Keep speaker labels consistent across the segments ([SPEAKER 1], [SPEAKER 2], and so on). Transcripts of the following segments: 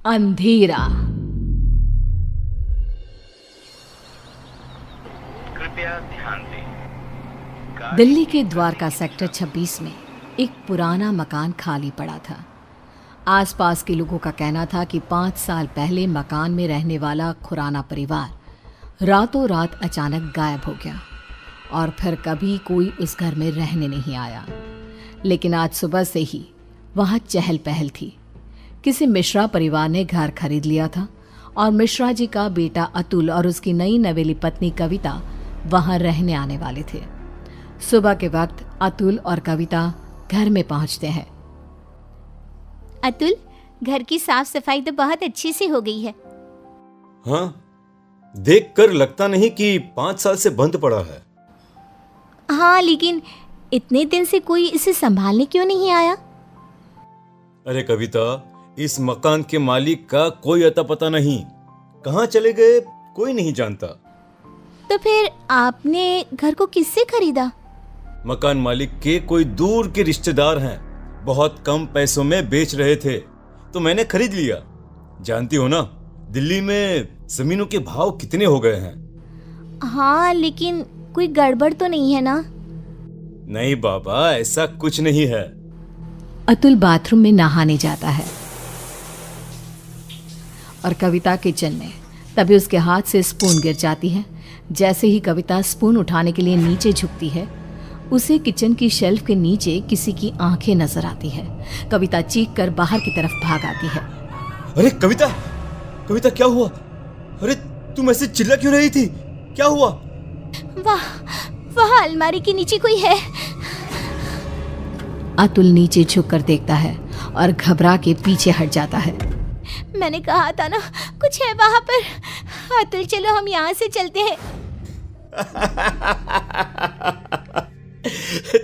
[SPEAKER 1] अंधेरा।
[SPEAKER 2] कृपया ध्यान दें।
[SPEAKER 1] दिल्ली के द्वारका सेक्टर 26 में एक पुराना मकान खाली पड़ा था। आसपास के लोगों का कहना था कि 5 साल पहले मकान में रहने वाला खुराना परिवार रातों रात अचानक गायब हो गया और फिर कभी कोई उस घर में रहने नहीं आया। लेकिन आज सुबह से ही वहाँ चहल पहल थी। किसी मिश्रा परिवार ने घर खरीद लिया था और मिश्रा जी का बेटा अतुल और उसकी नई नवेली पत्नी कविता वहाँ रहने आने वाले थे। सुबह के वक्त अतुल और कविता घर में पहुँचते हैं।
[SPEAKER 3] अतुल, घर की साफ सफाई तो बहुत अच्छी से हो गई है।
[SPEAKER 4] हाँ, देखकर लगता नहीं कि 5 साल से बंद पड़ा है।
[SPEAKER 3] हाँ, लेकिन इतने दिन से कोई इसे संभालने क्यों नहीं आया?
[SPEAKER 4] अरे कविता, इस मकान के मालिक का कोई अता पता नहीं, कहाँ चले गए कोई नहीं जानता।
[SPEAKER 3] तो फिर आपने घर को किससे खरीदा?
[SPEAKER 4] मकान मालिक के कोई दूर के रिश्तेदार हैं, बहुत कम पैसों में बेच रहे थे तो मैंने खरीद लिया। जानती हो ना, दिल्ली में जमीनों के भाव कितने हो गए हैं।
[SPEAKER 3] हाँ, लेकिन कोई गड़बड़ तो नहीं है ना?
[SPEAKER 4] नहीं बाबा, ऐसा कुछ नहीं है।
[SPEAKER 1] अतुल बाथरूम में नहाने जाता है और कविता किचन में। तभी उसके हाथ से स्पून गिर जाती है। जैसे ही कविता स्पून उठाने के लिए नीचे झुकती है, उसे किचन की शेल्फ के नीचे किसी की आंखें नजर आती है। कविता चीख कर बाहर की तरफ भाग आती है।
[SPEAKER 4] अरे कविता, कविता क्या हुआ? अरे तुम ऐसे चिल्ला क्यों रही थी? क्या हुआ?
[SPEAKER 3] वहाँ अलमारी के नीचे कोई है।
[SPEAKER 1] अतुल नीचे झुककर देखता है और घबरा के पीछे हट जाता है।
[SPEAKER 3] मैंने कहा था ना, कुछ है वहाँ पर। अतुल, चलो हम यहाँ से चलते हैं।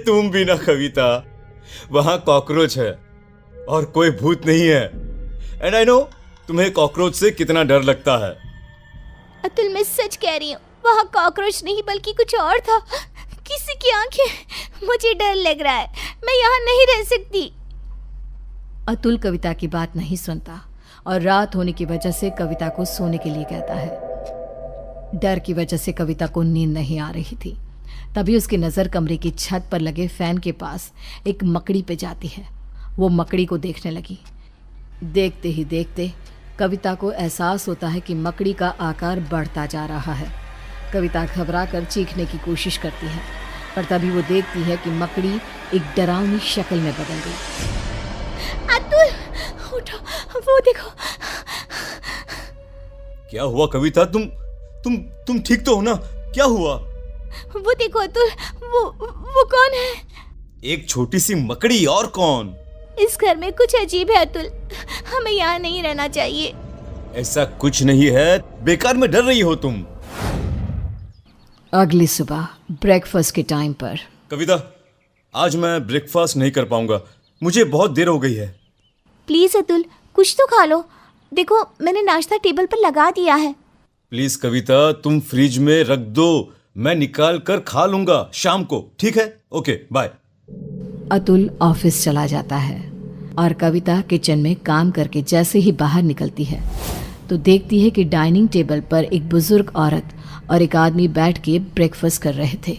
[SPEAKER 4] तुम भी ना कविता, वहां कॉकरोच है और कोई भूत नहीं है। एंड आई नो तुम्हें कॉकरोच से कितना डर लगता है।
[SPEAKER 3] अतुल, मैं सच कह रही हूँ, वहाँ कॉकरोच नहीं बल्कि कुछ और था। किसी की आंखें। मुझे डर लग रहा है, मैं यहाँ नहीं रह सकती।
[SPEAKER 1] अतुल कविता की बात नहीं सुनता और रात होने की वजह से कविता को सोने के लिए कहता है। डर की वजह से कविता को नींद नहीं आ रही थी। तभी उसकी नज़र कमरे की छत पर लगे फैन के पास एक मकड़ी पे जाती है। वो मकड़ी को देखने लगी। देखते ही देखते कविता को एहसास होता है कि मकड़ी का आकार बढ़ता जा रहा है। कविता घबरा कर चीखने की कोशिश करती है, पर तभी वो देखती है कि मकड़ी एक डरावनी शक्ल में बदल गई।
[SPEAKER 3] अतुल, उठो, वो देखो।
[SPEAKER 4] क्या हुआ कविता? तुम ठीक तो हो ना? क्या हुआ?
[SPEAKER 3] वो देखो अतुल, वो कौन है?
[SPEAKER 4] एक छोटी सी मकड़ी, और कौन?
[SPEAKER 3] इस घर में कुछ अजीब है अतुल, हमें यहाँ नहीं रहना चाहिए।
[SPEAKER 4] ऐसा कुछ नहीं है, बेकार में डर रही हो तुम।
[SPEAKER 1] अगली सुबह ब्रेकफास्ट के टाइम पर।
[SPEAKER 4] कविता, आज मैं ब्रेकफास्ट नहीं कर पाऊंगा, मुझे बहुत देर हो गई है।
[SPEAKER 3] प्लीज अतुल, कुछ तो खा लो। देखो, मैंने नाश्ता टेबल पर लगा दिया है।
[SPEAKER 4] प्लीज कविता, तुम फ्रिज में रख दो, मैं निकाल कर खा लूंगा शाम को, ठीक है? Okay, bye.
[SPEAKER 1] अतुल ऑफिस चला जाता है और कविता किचन में काम करके जैसे ही बाहर निकलती है तो देखती है कि डाइनिंग टेबल पर एक बुजुर्ग औरत और एक आदमी बैठ के ब्रेकफास्ट कर रहे थे।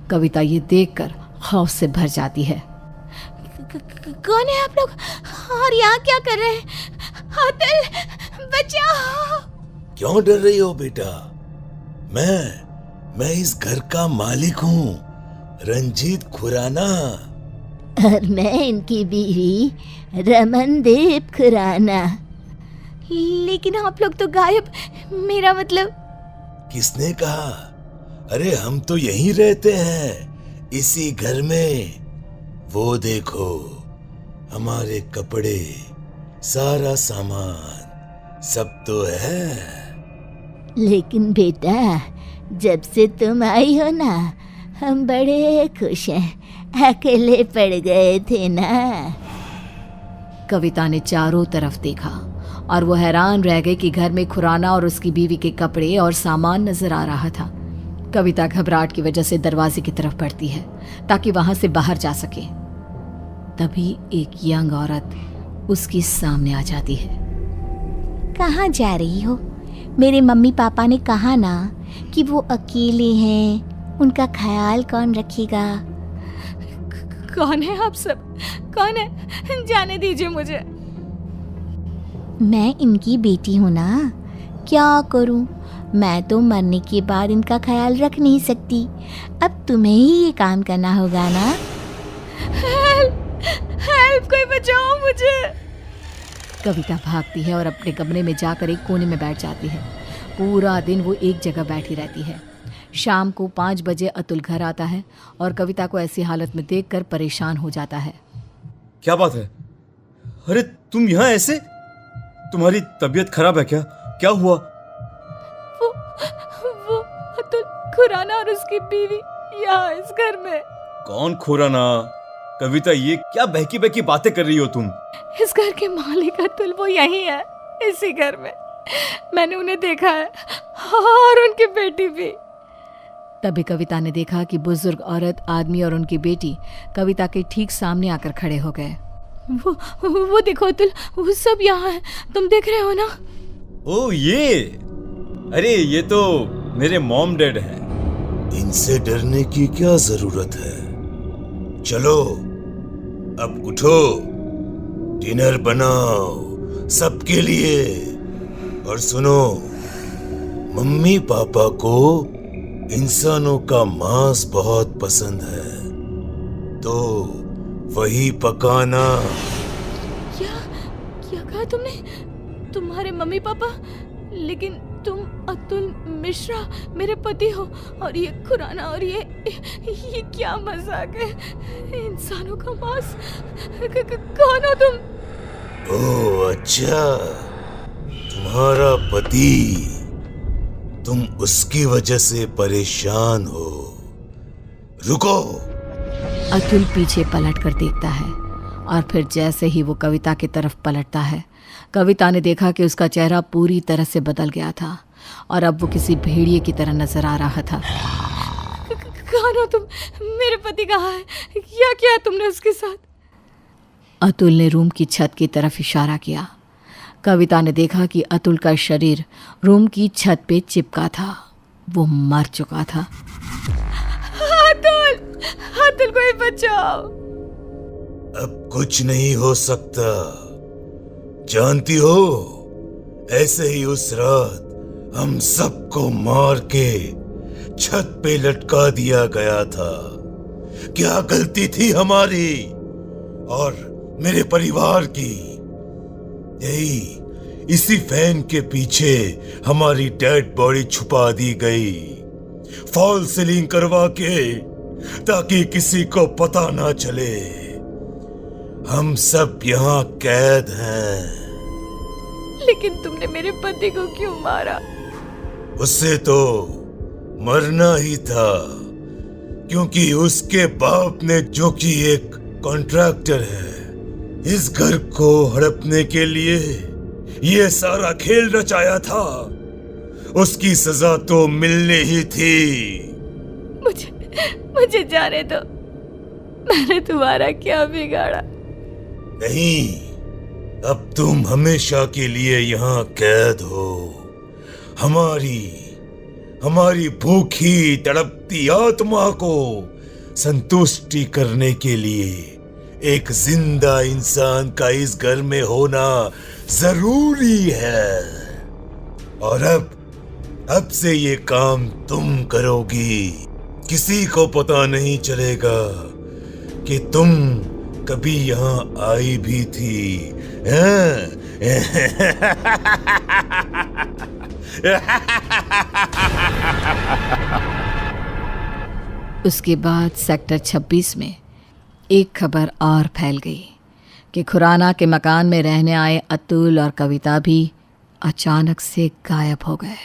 [SPEAKER 1] कविता ये देखकर खौफ से भर जाती है।
[SPEAKER 3] कौन है आप लोग और यहाँ क्या कर रहे हैं? अतुल, बचाओ।
[SPEAKER 5] क्यों डर रही हो बेटा? मैं इस घर का मालिक हूँ, रंजीत खुराना।
[SPEAKER 3] और मैं इनकी बीवी रमनदीप खुराना। लेकिन आप लोग तो गायब। मेरा मतलब।
[SPEAKER 5] किसने कहा? अरे हम तो यहीं रहते हैं, इसी घर में। वो देखो, हमारे कपड़े, सारा सामान सब तो है।
[SPEAKER 3] लेकिन बेटा, जब से तुम आई हो ना, हम बड़े खुश हैं। अकेले पड़ गए थे ना।
[SPEAKER 1] कविता ने चारों तरफ देखा और वो हैरान रह गई कि घर में खुराना और उसकी बीवी के कपड़े और सामान नजर आ रहा था। कविता घबराहट की वजह से दरवाजे की तरफ बढ़ती है ताकि वहां से बाहर जा सके। तभी एक यंग औरत उसके सामने आ जाती है।
[SPEAKER 3] कहाँ जा रही हो? मेरे मम्मी पापा ने कहा ना कि वो अकेले हैं, उनका ख्याल कौन रखेगा?
[SPEAKER 1] कौन है आप सब? कौन है? जाने दीजिए मुझे।
[SPEAKER 3] मैं इनकी बेटी हूँ ना, क्या करूँ? मैं तो मरने के बाद इनका ख्याल रख नहीं सकती। अब तुम्हें ही ये काम करना होगा ना।
[SPEAKER 1] हेल्प, कोई बचाओ मुझे। कविता भागती है और अपने कमरे में जाकर एक कोने में बैठ जाती है। पूरा दिन वो एक जगह बैठी रहती है। शाम को 5 बजे अतुल घर आता है और कविता को ऐसी हालत में देखकर परेशान हो जाता है।
[SPEAKER 4] क्या बात है? अरे तुम यहाँ ऐसे? तुम्हारी तबीयत खराब है क्या? क्या हुआ?
[SPEAKER 1] वो अतुल खुराना और उसकी बीवी यहाँ इस घर में।
[SPEAKER 4] कौन खुराना? कविता, ये क्या बहकी बहकी बातें कर रही हो तुम?
[SPEAKER 1] इस घर के मालिक अतुल वो यही है, इसी घर में। मैंने उन्हें देखा है और उनकी बेटी भी। तभी कविता ने देखा कि बुजुर्ग औरत, आदमी और उनकी बेटी कविता के ठीक सामने आकर खड़े हो गए। वो देखो अतुल, वो सब यहाँ है, तुम देख रहे हो ना?
[SPEAKER 4] ओ ये, अरे ये तो मेरे मॉम डैड हैं।
[SPEAKER 5] इनसे डरने की क्या जरूरत है? चलो अब उठो, डिनर बनाओ सबके लिए। और सुनो, मम्मी पापा को इंसानों का मांस बहुत पसंद है, तो वही पकाना।
[SPEAKER 1] क्या कहा तुमने? तुम्हारे मम्मी पापा? लेकिन तुम अतुल मिश्रा मेरे पति हो, और ये खुराना, और ये क्या मजाक है? इंसानों का मांस? कौन हो तुम?
[SPEAKER 5] ओह अच्छा, तुम्हारा पति। तुम उसकी वजह से परेशान हो। रुको।
[SPEAKER 1] अतुल पीछे पलट कर देखता है और फिर जैसे ही वो कविता की तरफ पलटता है, कविता ने देखा कि उसका चेहरा पूरी तरह से बदल गया था और अब वो किसी भेड़िए की तरह नजर आ रहा था। कौन हो तुम? मेरे पति कहाँ है? क्या किया तुमने उसके साथ? अतुल ने रूम की छत की तरफ इशारा किया। कविता ने देखा कि अतुल का शरीर रूम की छत पे चिपका था। वो मर चुका था। अतुल को ही बचाओ।
[SPEAKER 5] अब कुछ नहीं हो सकता। जानती हो, ऐसे ही उस रात हम सबको मार के छत पे लटका दिया गया था। क्या गलती थी हमारी और मेरे परिवार की? यही इसी फैन के पीछे हमारी डेड बॉडी छुपा दी गई, फॉल सीलिंग करवा के, ताकि किसी को पता ना चले। हम सब यहाँ कैद हैं।
[SPEAKER 1] लेकिन तुमने मेरे पति को क्यों मारा?
[SPEAKER 5] उससे तो मरना ही था, क्योंकि उसके बाप ने, जो कि एक कॉन्ट्रैक्टर है, इस घर को हड़पने के लिए ये सारा खेल रचाया था। उसकी सजा तो मिलनी ही थी।
[SPEAKER 1] मुझे जाने दो। मैंने तुम्हारा क्या बिगाड़ा?
[SPEAKER 5] नहीं, अब तुम हमेशा के लिए यहाँ कैद हो। हमारी भूखी तड़पती आत्मा को संतुष्टि करने के लिए एक जिंदा इंसान का इस घर में होना जरूरी है। और अब से ये काम तुम करोगी। किसी को पता नहीं चलेगा कि तुम कभी यहाँ आई भी थी।
[SPEAKER 1] उसके बाद सेक्टर 26 में एक खबर और फैल गई कि खुराना के मकान में रहने आए अतुल और कविता भी अचानक से गायब हो गए।